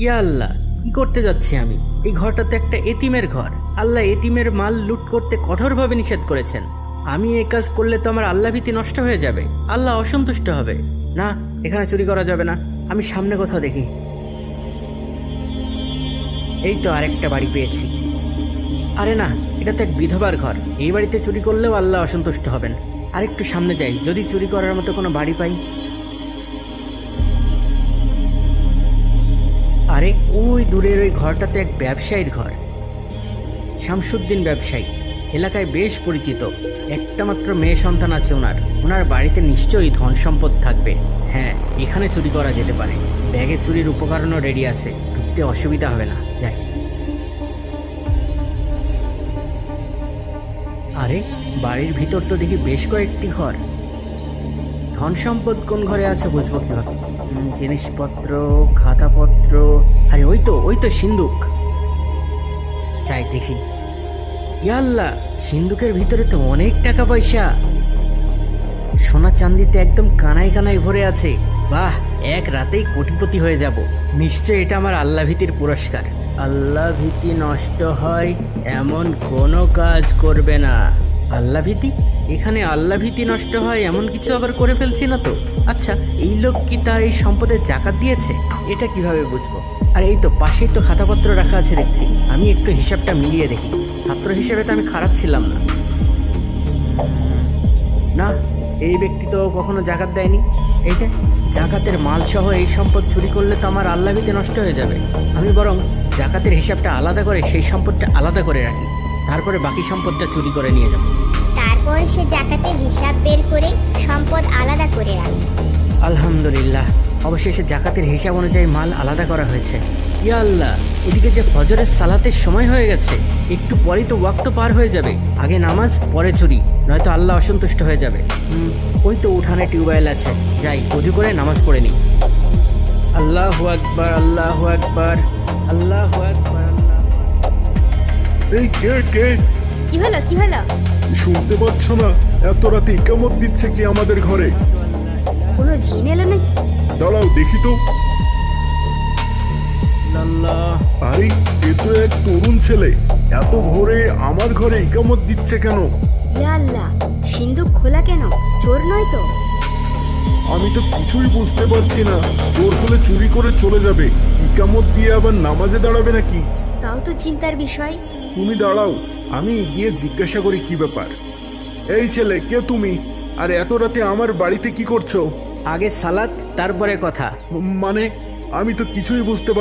ইয়া আল্লাহ, কি করতে যাচ্ছি আমি? এই ঘরটাতে একটা এতিমের ঘর। আল্লাহ এতিমের মাল লুট করতে কঠোরভাবে নিষেধ করেছেন। আমি এই কাজ করলে তো আমার আল্লাহ ভীতি নষ্ট হয়ে যাবে, আল্লাহ অসন্তুষ্ট হবে। না, এখানে চুরি করা যাবে না। আমি সামনে কোথাও দেখি। এই তো আরেকটা বাড়ি পেয়েছি। আরে না, এটা তো এক বিধবার ঘর। এই বাড়িতে চুরি করলেও আল্লাহ অসন্তুষ্ট হবেন। আরেকটু সামনে যাই, যদি চুরি করার মতো কোনো বাড়ি পাই। আরে ওই দূরের ওই ঘরটাতে এক ব্যবসায়ীর ঘর। শামসুদ্দিন ব্যবসায়ী, এলাকায় বেশ পরিচিত। একটা মাত্র মেয়ে সন্তান আছে ওনার। ওনার বাড়িতে নিশ্চয়ই ধন সম্পদ থাকবে। হ্যাঁ, এখানে চুরি করা যেতে পারে। ব্যাগে চুরির উপকরণও রেডি আছে, ঢুকতে অসুবিধা হবে না। যাই। আরে বাড়ির ভিতর তো দেখি বেশ কয়েকটি ঘর। ধন সম্পদ কোন ঘরে আছে বুঝবো কিভাবে? জিনিসপত্র, খাতাপত্র। আরে ওই তো সিন্দুক। যাই দেখি। ইয়া আল্লাহ, সিন্দুকের ভিতরে তো অনেক টাকা পয়সা। সোনা চান্দিতে একদম কানায় কানায় ভরে আছে। বাহ, এক রাতেই কোটিপতি হয়ে যাব। নিশ্চয় এটা আমার আল্লাহ ভীতির পুরস্কার। আল্লাহ ভীতি নষ্ট হয় এমন কোনো কাজ করবে না। আল্লাহ ভীতি? এখানে আল্লাহ ভীতি নষ্ট হয় এমন কিছু আবার করে ফেলছি না তো? আচ্ছা, এই লোক কি তার এই সম্পদের জাকাত দিয়েছে? এটা কিভাবে বুঝবো? আর এই তো পাশেই তো খাতাপত্র রাখা আছে দেখছি। আমি একটু হিসাবটা মিলিয়ে দেখি। ছাত্র হিসেবে তো আমি খারাপ ছিলাম না। না, এই ব্যক্তি তো কখনো জাকাত দেয়নি। এই যে জাকাতের মাল সহ এই সম্পদ চুরি করলে তো আমার আল্লাহ ভীতি নষ্ট হয়ে যাবে। আমি বরং জাকাতের হিসাবটা আলাদা করে সেই সম্পদটা আলাদা করে রাখি, তারপরে বাকি সম্পদটা চুরি করে নিয়ে যাব। তারপর সে জাকাতের হিসাব বের করে সম্পদ আলাদা করে রাখে। আলহামদুলিল্লাহ, অবশেষে জাকাতের হিসাব অনুযায়ী মাল আলাদা করা হয়েছে। ইয়া আল্লাহ, এদিকে যে ফজরের সালাতের সময় হয়ে গেছে। একটু পরেই তো ওয়াক্ত পার হয়ে যাবে। আগে নামাজ, পরে চুরি, নয়তো আল্লাহ অসন্তুষ্ট হয়ে যাবে। ওই তো উঠানে টিউবওয়েল আছে। যাই, ওযু করে নামাজ পড়ে নি। আল্লাহু আকবার, আল্লাহু আকবার, আল্লাহু আকবার। এই কে? কি হলো? শুনতে পাচ্ছ না? এত রাতে ইকামত দিচ্ছে কি আমাদের ঘরে? কোনো জিন এলো নাকি? দাঁড়াও দেখি তো। আল্লাহ, আরে এ তো এক তরুণ ছেলে, এত ভোরে আমার ঘরে ইকামত দিচ্ছে কেন? ইয়া আল্লাহ, সিন্দুক খোলা কেন? চোর নয় তো? আমি তো কিছুই বুঝতে পারছি না। চোর হলে চুরি করে চলে যাবে, ইকামত দিয়ে আবার নামাজে দাঁড়াবে নাকি? তাও তো চিন্তার বিষয়। তুমি দাঁড়াও, আমি গিয়ে জিজ্ঞাসা করি কি ব্যাপার। এই ছেলে, কে তুমি? আর এত রাতে আমার বাড়িতে কি করছো? আগে সালাত, তারপরে কথা। মানে আমি তো কিছুই বুঝতে